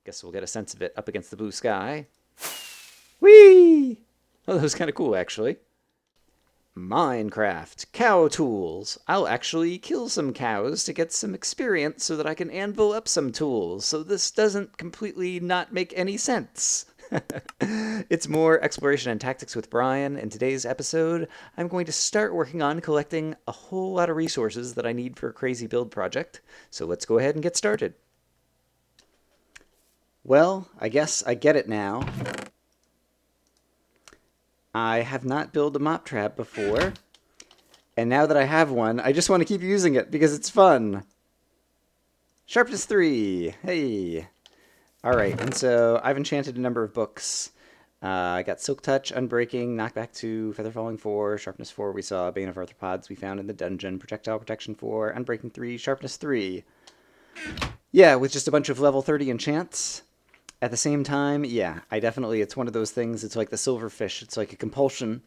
Guess we'll get a sense of it up against the blue sky. Whee! Oh, that was kind of cool, actually. Minecraft. Cow tools. I'll actually kill some cows to get some experience so that I can anvil up some tools. So this doesn't completely not make any sense. It's more exploration and tactics with Brian. In today's episode, I'm going to start working on collecting a whole lot of resources that I need for a crazy build project. So let's go ahead and get started. Well, I guess I get it now. I have not built a mop trap before, and now that I have one, I just want to keep using it because it's fun. Sharpness 3! Hey! Alright, and so I've enchanted a number of books. I got Silk Touch, Unbreaking, Knockback 2, Feather Falling 4, Sharpness 4 we saw, Bane of Arthropods we found in the dungeon, Projectile Protection 4, Unbreaking 3, Sharpness 3. Yeah, with just a bunch of level 30 enchants. At the same time, yeah, it's one of those things, it's like the silverfish, it's like a compulsion.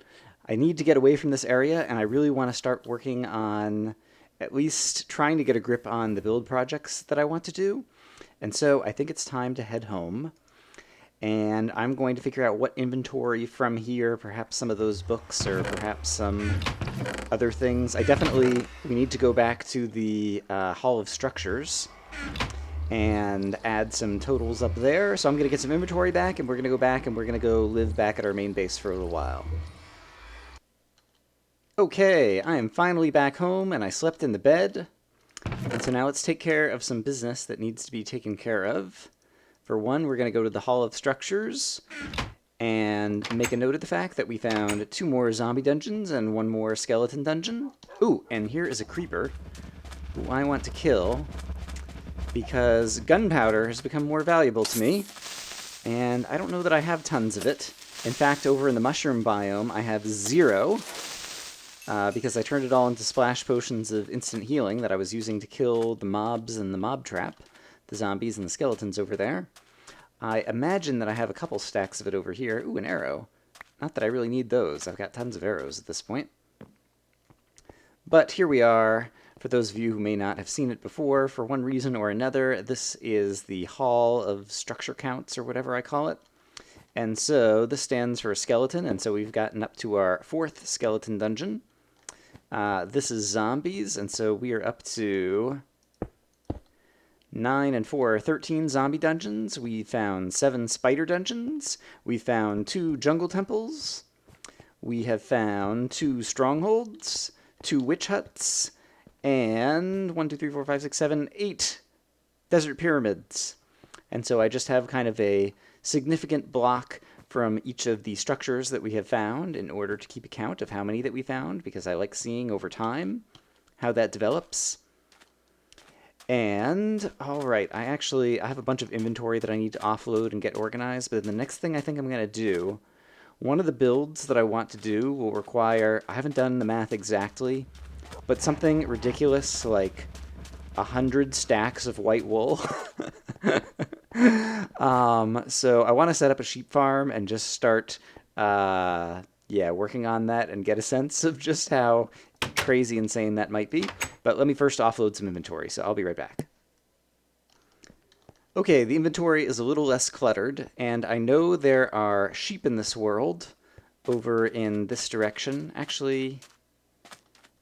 I need to get away from this area, and I really want to start working on at least trying to get a grip on the build projects that I want to do. And so I think it's time to head home, and I'm going to figure out what inventory from here, perhaps some of those books, or perhaps some other things. We need to go back to the Hall of Structures and add some totals up there. So I'm going to get some inventory back, and we're going to go back and we're going to go live back at our main base for a little while. Okay, I am finally back home, and I slept in the bed. And so now let's take care of some business that needs to be taken care of. For one, we're going to go to the Hall of Structures and make a note of the fact that we found 2 more zombie dungeons and 1 more skeleton dungeon. Ooh, and here is a creeper who I want to kill, because gunpowder has become more valuable to me, and I don't know that I have tons of it. In fact, over in the mushroom biome, I have 0, because I turned it all into splash potions of instant healing that I was using to kill the mobs and the mob trap, the zombies and the skeletons over there. I imagine that I have a couple stacks of it over here. Ooh, an arrow. Not that I really need those. I've got tons of arrows at this point. But here we are. For those of you who may not have seen it before, for one reason or another, this is the Hall of Structure Counts, or whatever I call it. And so this stands for a skeleton, and so we've gotten up to our 4th skeleton dungeon. This is zombies, and so we are up to 9 and 4 are 13 zombie dungeons. We found 7 spider dungeons. We found 2 jungle temples. We have found 2 strongholds, 2 witch huts, and 1, 2, 3, 4, 5, 6, 7, 8 desert pyramids. And so I just have kind of a significant block from each of the structures that we have found in order to keep account of how many that we found, because I like seeing over time how that develops. And, alright, I have a bunch of inventory that I need to offload and get organized, but the next thing I think I'm going to do, one of the builds that I want to do will require, I haven't done the math exactly, but something ridiculous like 100 stacks of white wool. So I want to set up a sheep farm and just start, working on that and get a sense of just how crazy insane that might be. But let me first offload some inventory, so I'll be right back. Okay, the inventory is a little less cluttered, and I know there are sheep in this world over in this direction. Actually,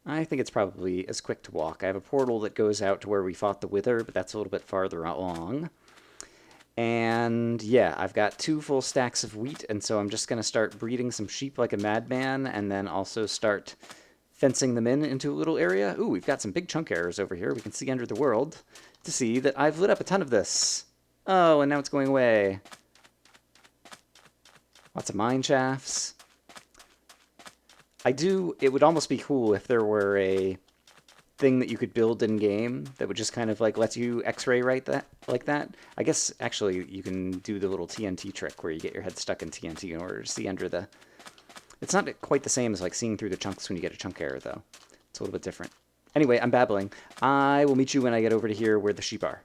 I think it's probably as quick to walk. I have a portal that goes out to where we fought the Wither, but that's a little bit farther along. And yeah, I've got 2 full stacks of wheat, and so I'm just going to start breeding some sheep like a madman, and then also start fencing them in into a little area. Ooh, we've got some big chunk errors over here. We can see under the world to see that I've lit up a ton of this. Oh, and now it's going away. Lots of mine shafts. It would almost be cool if there were a thing that you could build in game that would just kind of like let you x-ray like that. I guess actually you can do the little TNT trick where you get your head stuck in TNT in order to see under the... It's not quite the same as like seeing through the chunks when you get a chunk error though. It's a little bit different. Anyway, I'm babbling. I will meet you when I get over to here where the sheep are.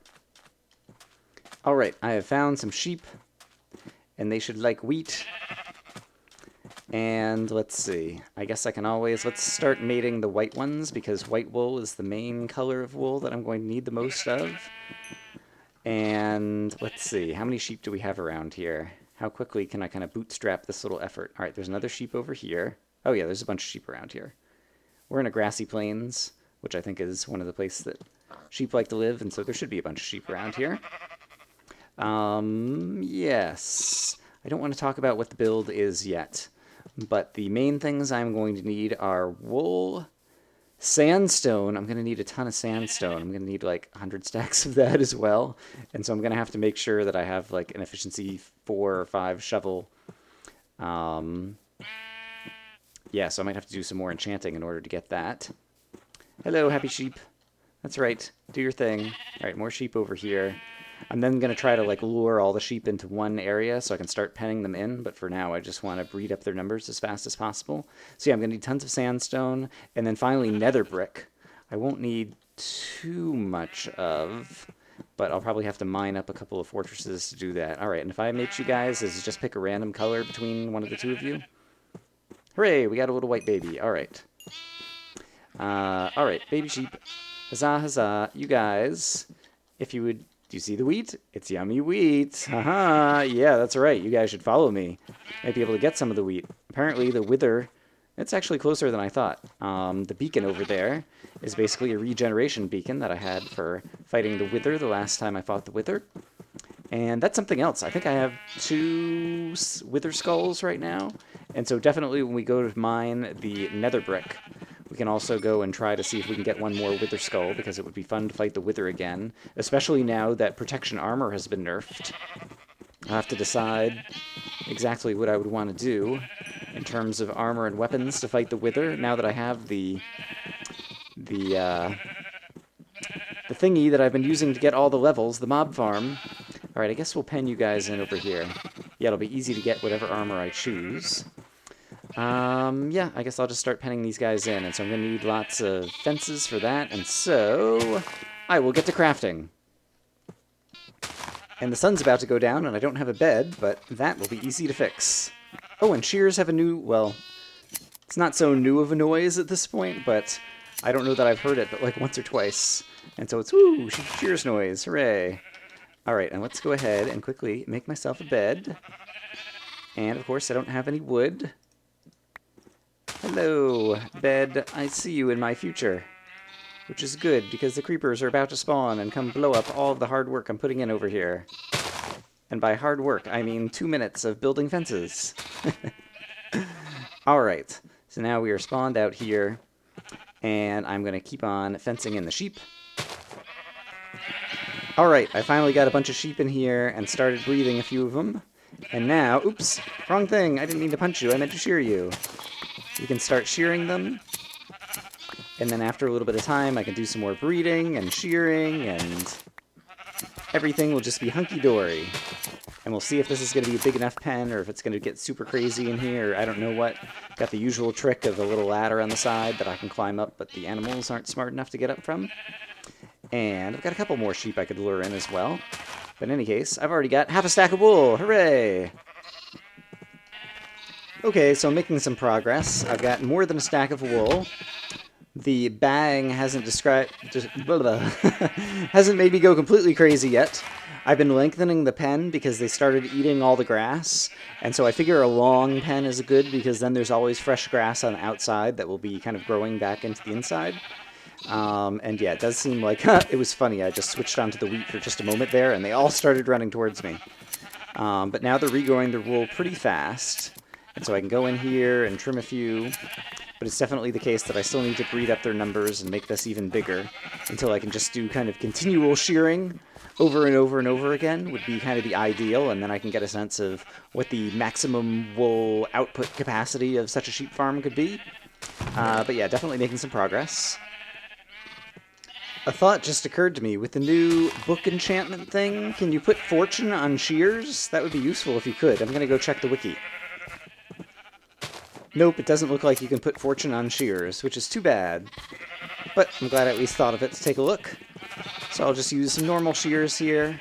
Alright, I have found some sheep, and they should like wheat. And let's see. I guess I can let's start mating the white ones, because white wool is the main color of wool that I'm going to need the most of. And let's see, how many sheep do we have around here? How quickly can I kind of bootstrap this little effort? All right, there's another sheep over here. Oh yeah, there's a bunch of sheep around here. We're in a grassy plains, which I think is one of the places that sheep like to live, and so there should be a bunch of sheep around here. Yes. I don't want to talk about what the build is yet, but the main things I'm going to need are wool, sandstone. I'm going to need a ton of sandstone. I'm going to need like 100 stacks of that as well, and so I'm going to have to make sure that I have like an efficiency 4 or 5 shovel. Yeah, so I might have to do some more enchanting in order to get that. Hello, happy sheep. That's right. Do your thing. All right, more sheep over here. I'm then going to try to like lure all the sheep into one area so I can start penning them in, but for now I just want to breed up their numbers as fast as possible. So yeah, I'm going to need tons of sandstone, and then finally nether brick. I won't need too much of, but I'll probably have to mine up a couple of fortresses to do that. All right, and if I mate you guys, is it just pick a random color between one of the two of you? Hooray, we got a little white baby. All right. All right, baby sheep. Huzzah, huzzah. You guys, if you would... Do you see the wheat? It's yummy wheat. Haha. Yeah, that's right. You guys should follow me. Might be able to get some of the wheat. Apparently, the wither... It's actually closer than I thought. The beacon over there is basically a regeneration beacon that I had for fighting the wither the last time I fought the wither. And that's something else. I think I have 2 wither skulls right now. And so definitely when we go to mine the nether brick, we can also go and try to see if we can get one more wither skull, because it would be fun to fight the wither again, especially now that protection armor has been nerfed. I'll have to decide exactly what I would want to do in terms of armor and weapons to fight the wither, now that I have the thingy that I've been using to get all the levels, the mob farm. Alright, I guess we'll pen you guys in over here. Yeah, it'll be easy to get whatever armor I choose. Yeah, I guess I'll just start penning these guys in, and so I'm going to need lots of fences for that, and so I will get to crafting. And the sun's about to go down, and I don't have a bed, but that will be easy to fix. Oh, and shears have a new, well, it's not so new of a noise at this point, but I don't know that I've heard it but like once or twice. And so it's, woo, shears noise, hooray. Alright, and let's go ahead and quickly make myself a bed. And, of course, I don't have any wood. Hello, bed. I see you in my future. Which is good, because the creepers are about to spawn and come blow up all of the hard work I'm putting in over here. And by hard work, I mean 2 minutes of building fences. Alright, so now we are spawned out here, and I'm going to keep on fencing in the sheep. Alright, I finally got a bunch of sheep in here and started breeding a few of them. And now, oops, wrong thing, I didn't mean to punch you, I meant to shear you. We can start shearing them, and then after a little bit of time I can do some more breeding and shearing, and everything will just be hunky-dory. And we'll see if this is going to be a big enough pen, or if it's going to get super crazy in here, or I don't know what. Got the usual trick of a little ladder on the side that I can climb up, but the animals aren't smart enough to get up from. And I've got a couple more sheep I could lure in as well. But in any case, I've already got half a stack of wool. Hooray! Okay, so I'm making some progress. I've got more than a stack of wool. The bang hasn't hasn't made me go completely crazy yet. I've been lengthening the pen because they started eating all the grass, and so I figure a long pen is good because then there's always fresh grass on the outside that will be kind of growing back into the inside. And yeah, it does seem like it was funny. I just switched onto the wheat for just a moment there, and they all started running towards me. But now they're regrowing their wool pretty fast, and so I can go in here and trim a few. But it's definitely the case that I still need to breed up their numbers and make this even bigger until I can just do kind of continual shearing over and over and over again would be kind of the ideal, and then I can get a sense of what the maximum wool output capacity of such a sheep farm could be. But yeah, definitely making some progress. A thought just occurred to me. With the new book enchantment thing, can you put fortune on shears? That would be useful if you could. I'm going to go check the wiki. Nope, it doesn't look like you can put fortune on shears, which is too bad. But I'm glad I at least thought of it to take a look. So I'll just use some normal shears here.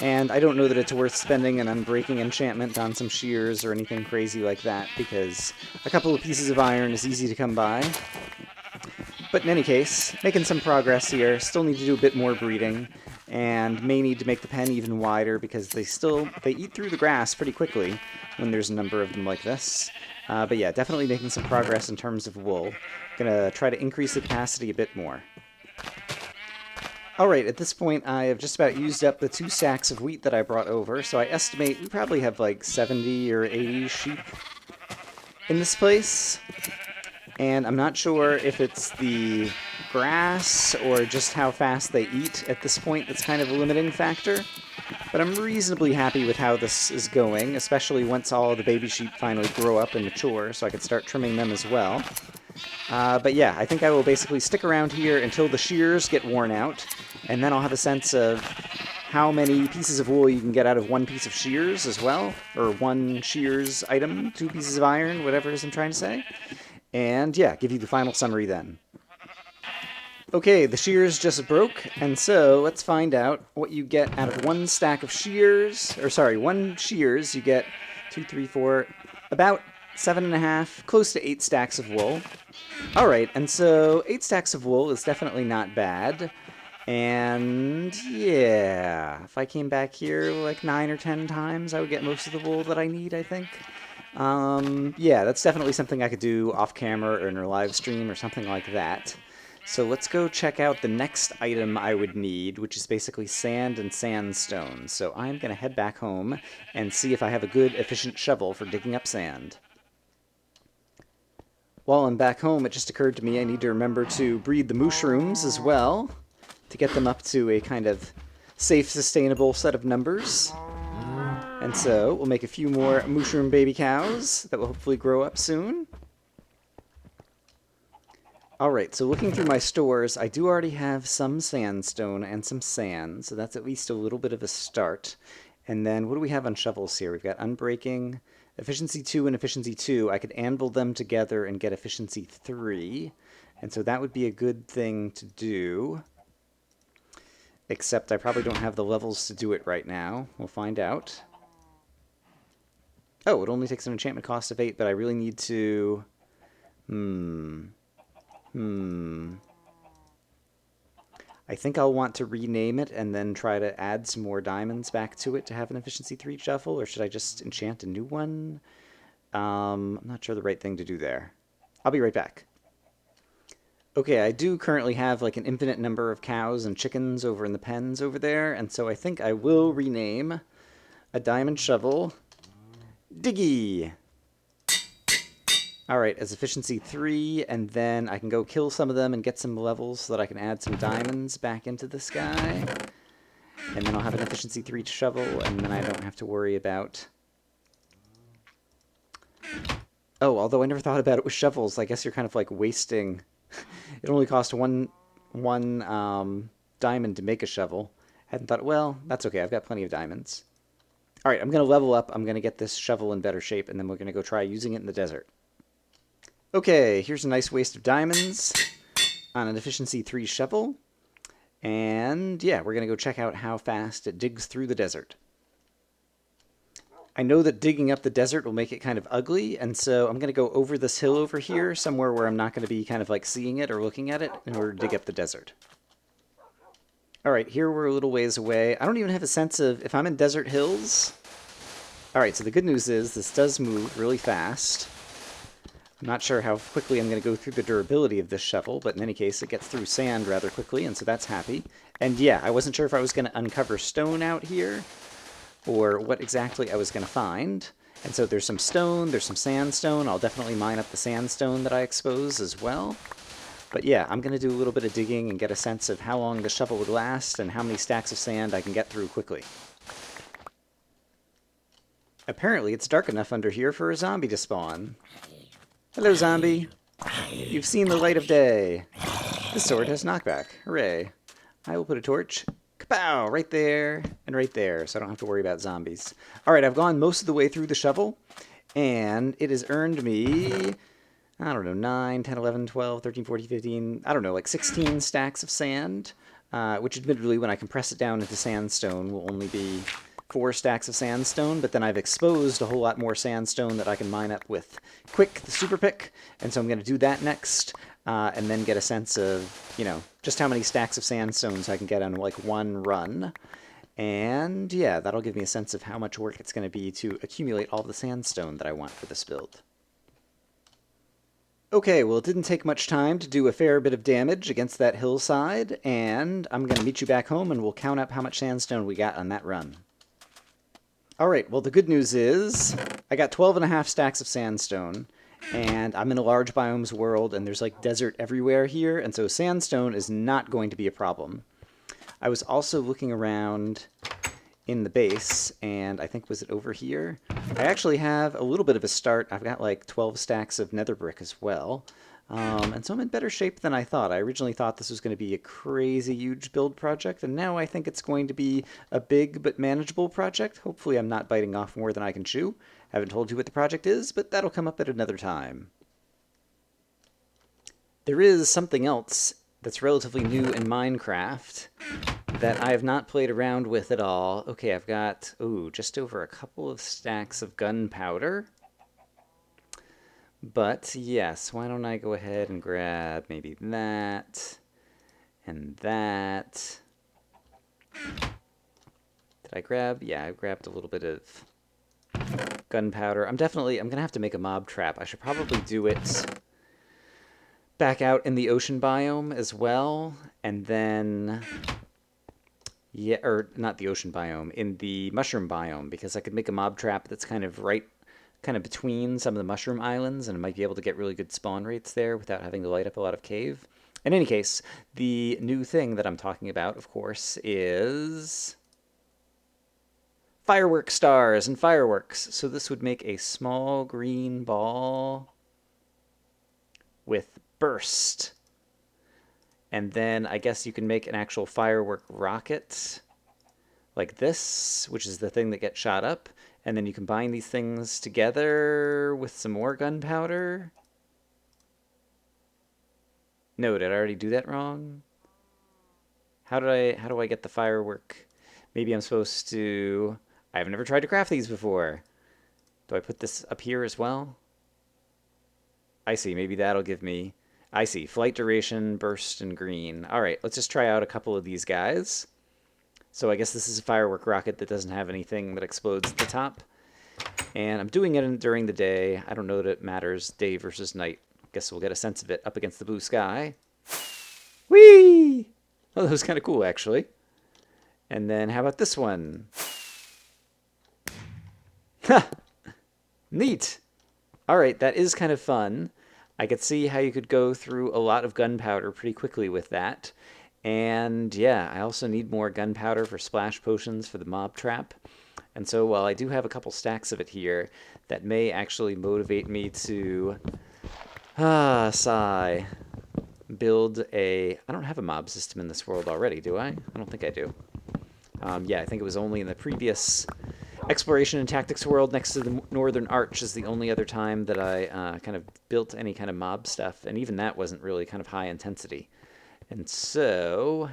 And I don't know that it's worth spending an unbreaking enchantment on some shears or anything crazy like that, because a couple of pieces of iron is easy to come by. But in any case, making some progress here. Still need to do a bit more breeding. and may need to make the pen even wider because they eat through the grass pretty quickly when there's a number of them like this. But yeah, definitely making some progress in terms of wool. Gonna try to increase the capacity a bit more. Alright, at this point I have just about used up the 2 sacks of wheat that I brought over, so I estimate we probably have like 70 or 80 sheep in this place. And I'm not sure if it's the grass or just how fast they eat at this point that's kind of a limiting factor. But I'm reasonably happy with how this is going, especially once all the baby sheep finally grow up and mature, so I can start trimming them as well. But yeah, I think I will basically stick around here until the shears get worn out, and then I'll have a sense of how many pieces of wool you can get out of 1 piece of shears as well, or 1 shears item, 2 pieces of iron, whatever it is I'm trying to say. And yeah, give you the final summary then. Okay, the shears just broke, and so let's find out what you get out of 1 stack of shears, or sorry, 1 shears, you get 2, 3, 4, about 7.5, close to 8 stacks of wool. Alright, and so 8 stacks of wool is definitely not bad. And yeah, if I came back here like 9 or 10 times, I would get most of the wool that I need, I think. Yeah, that's definitely something I could do off camera or in a live stream or something like that. So let's go check out the next item I would need, which is basically sand and sandstone. So I'm going to head back home and see if I have a good, efficient shovel for digging up sand. While I'm back home, it just occurred to me I need to remember to breed the mushrooms as well, to get them up to a kind of safe, sustainable set of numbers. And so we'll make a few more mushroom baby cows that will hopefully grow up soon. Alright, so looking through my stores, I do already have some sandstone and some sand, so that's at least a little bit of a start. And then what do we have on shovels here? We've got unbreaking, efficiency 2 and efficiency 2. I could anvil them together and get efficiency 3. And so that would be a good thing to do. Except I probably don't have the levels to do it right now. We'll find out. Oh, it only takes an enchantment cost of 8, but I really need to... I think I'll want to rename it and then try to add some more diamonds back to it to have an efficiency 3 shuffle, or should I just enchant a new one? I'm not sure the right thing to do there. I'll be right back. Okay, I do currently have like an infinite number of cows and chickens over in the pens over there, and so I think I will rename a diamond shovel Diggy. Alright, as efficiency 3, and then I can go kill some of them and get some levels so that I can add some diamonds back into this guy. And then I'll have an efficiency 3 shovel, and then I don't have to worry about... Oh, although I never thought about it with shovels, I guess you're kind of like wasting... It only cost one diamond to make a shovel. Hadn't thought, well, that's okay, I've got plenty of diamonds. Alright, I'm going to level up, I'm going to get this shovel in better shape, and then we're going to go try using it in the desert. Okay, here's a nice waste of diamonds on an efficiency 3 shovel. And yeah, we're going to go check out how fast it digs through the desert. I know that digging up the desert will make it kind of ugly, and so I'm going to go over this hill over here, somewhere where I'm not going to be kind of like seeing it or looking at it, in order to dig up the desert. Alright, here we're a little ways away. I don't even have a sense of if I'm in desert hills. Alright, so the good news is this does move really fast. I'm not sure how quickly I'm going to go through the durability of this shovel, but in any case, it gets through sand rather quickly, and so that's happy. And yeah, I wasn't sure if I was going to uncover stone out here, or what exactly I was going to find. And so there's some stone, there's some sandstone. I'll definitely mine up the sandstone that I expose as well. But yeah, I'm going to do a little bit of digging and get a sense of how long the shovel would last and how many stacks of sand I can get through quickly. Apparently it's dark enough under here for a zombie to spawn. Hello, zombie. You've seen the light of day. This sword has knockback. Hooray. I will put a torch. Kapow! Right there and right there, so I don't have to worry about zombies. Alright, I've gone most of the way through the shovel, and it has earned me, I don't know, 9, 10, 11, 12, 13, 14, 15, I don't know, like 16 stacks of sand, which admittedly, when I compress it down into sandstone, will only be 4 stacks of sandstone, but then I've exposed a whole lot more sandstone that I can mine up with Quick, the super pick, and so I'm going to do that next. and then get a sense of, just how many stacks of sandstones I can get on like one run. And yeah, that'll give me a sense of how much work it's going to be to accumulate all the sandstone that I want for this build. Okay, well, it didn't take much time to do a fair bit of damage against that hillside, and I'm going to meet you back home and we'll count up how much sandstone we got on that run. Alright, well, the good news is I got 12.5 stacks of sandstone, and I'm in a large biomes world, and there's like desert everywhere here, and so sandstone is not going to be a problem. I was also looking around in the base, and I think, was it over here? I actually have a little bit of a start. I've got like 12 stacks of nether brick as well. And so I'm in better shape than I thought. I originally thought this was going to be a crazy huge build project, and now I think it's going to be a big but manageable project. Hopefully I'm not biting off more than I can chew. Haven't told you what the project is, but that'll come up at another time. There is something else that's relatively new in Minecraft that I have not played around with at all. Okay, I've got, just over a couple of stacks of gunpowder. But yes, why don't I go ahead and grab maybe that and that. Did I grab? Yeah, I grabbed a little bit of gunpowder. I'm going to have to make a mob trap. I should probably do it back out in the ocean biome as well, and then, yeah, or not the ocean biome, in the mushroom biome, because I could make a mob trap that's kind of between some of the mushroom islands, and I might be able to get really good spawn rates there without having to light up a lot of cave. In any case, the new thing that I'm talking about, of course, is firework stars and fireworks. So this would make a small green ball with burst. And then I guess you can make an actual firework rocket like this, which is the thing that gets shot up. And then you combine these things together with some more gunpowder. No, did I already do that wrong? How do I get the firework? Maybe I'm supposed to... I've never tried to craft these before. Do I put this up here as well? I see, maybe that'll give me... I see, flight duration, burst, and green. Alright, let's just try out a couple of these guys. So I guess this is a firework rocket that doesn't have anything that explodes at the top. And I'm doing it during the day. I don't know that it matters, day versus night. Guess we'll get a sense of it up against the blue sky. Whee! Oh, that was kind of cool, actually. And then how about this one? Ha! Neat! Alright, that is kind of fun. I could see how you could go through a lot of gunpowder pretty quickly with that. And yeah, I also need more gunpowder for splash potions for the mob trap. And so while I do have a couple stacks of it here, that may actually motivate me to, sigh, build a... I don't have a mob system in this world already, do I? I don't think I do. Yeah, I think it was only in the previous Exploration and Tactics world next to the Northern Arch is the only other time that I kind of built any kind of mob stuff, and even that wasn't really kind of high intensity. And so,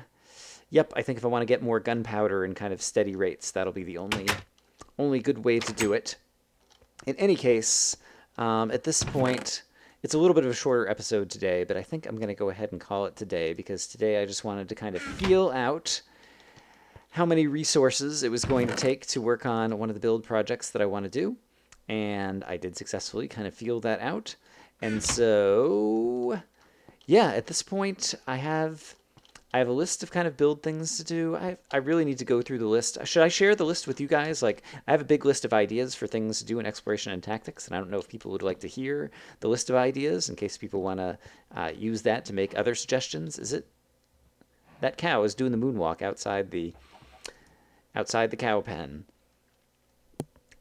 yep, I think if I want to get more gunpowder in kind of steady rates, that'll be the only good way to do it. In any case, at this point, it's a little bit of a shorter episode today, but I think I'm going to go ahead and call it today, because today I just wanted to kind of feel out how many resources it was going to take to work on one of the build projects that I want to do. And I did successfully kind of feel that out. And so, yeah, at this point, I have a list of kind of build things to do. I really need to go through the list. Should I share the list with you guys? Like, I have a big list of ideas for things to do in Exploration and Tactics, and I don't know if people would like to hear the list of ideas in case people want to use that to make other suggestions. Is it... That cow is doing the moonwalk outside the cow pen.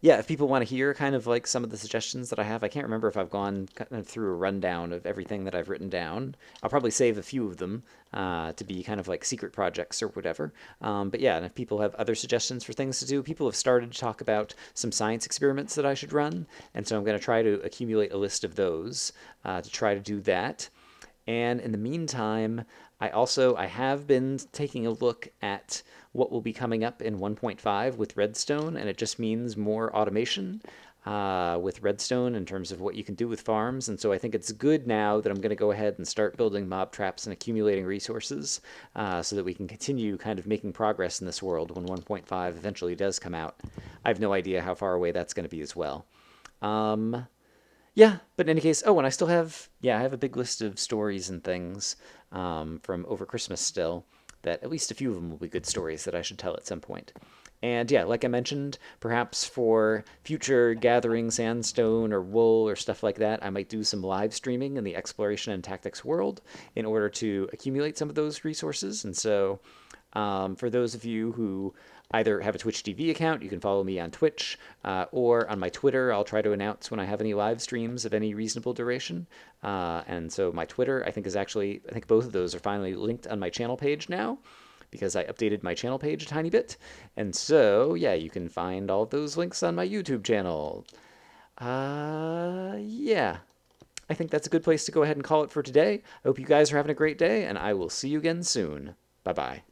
Yeah, if people want to hear kind of like some of the suggestions that I have, I can't remember if I've gone kind of through a rundown of everything that I've written down. I'll probably save a few of them to be kind of like secret projects or whatever. But yeah, and if people have other suggestions for things to do, people have started to talk about some science experiments that I should run. And so I'm going to try to accumulate a list of those to try to do that. And in the meantime, I have been taking a look at what will be coming up in 1.5 with Redstone, and it just means more automation. with redstone in terms of what you can do with farms. And so I think it's good now that I'm going to go ahead and start building mob traps and accumulating resources so that we can continue kind of making progress in this world when 1.5 eventually does come out. I have no idea how far away that's going to be as well. Yeah, but in any case, oh, and I still have, yeah, I have a big list of stories and things from over Christmas still, that at least a few of them will be good stories that I should tell at some point. And yeah, like I mentioned, perhaps for future gathering sandstone or wool or stuff like that, I might do some live streaming in the exploration and tactics world in order to accumulate some of those resources. And so for those of you who either have a Twitch TV account, you can follow me on Twitch, or on my Twitter, I'll try to announce when I have any live streams of any reasonable duration. And so my Twitter, I think, is actually, I think both of those are finally linked on my channel page now, because I updated my channel page a tiny bit. And so, yeah, you can find all of those links on my YouTube channel. Yeah, I think that's a good place to go ahead and call it for today. I hope you guys are having a great day, and I will see you again soon. Bye-bye.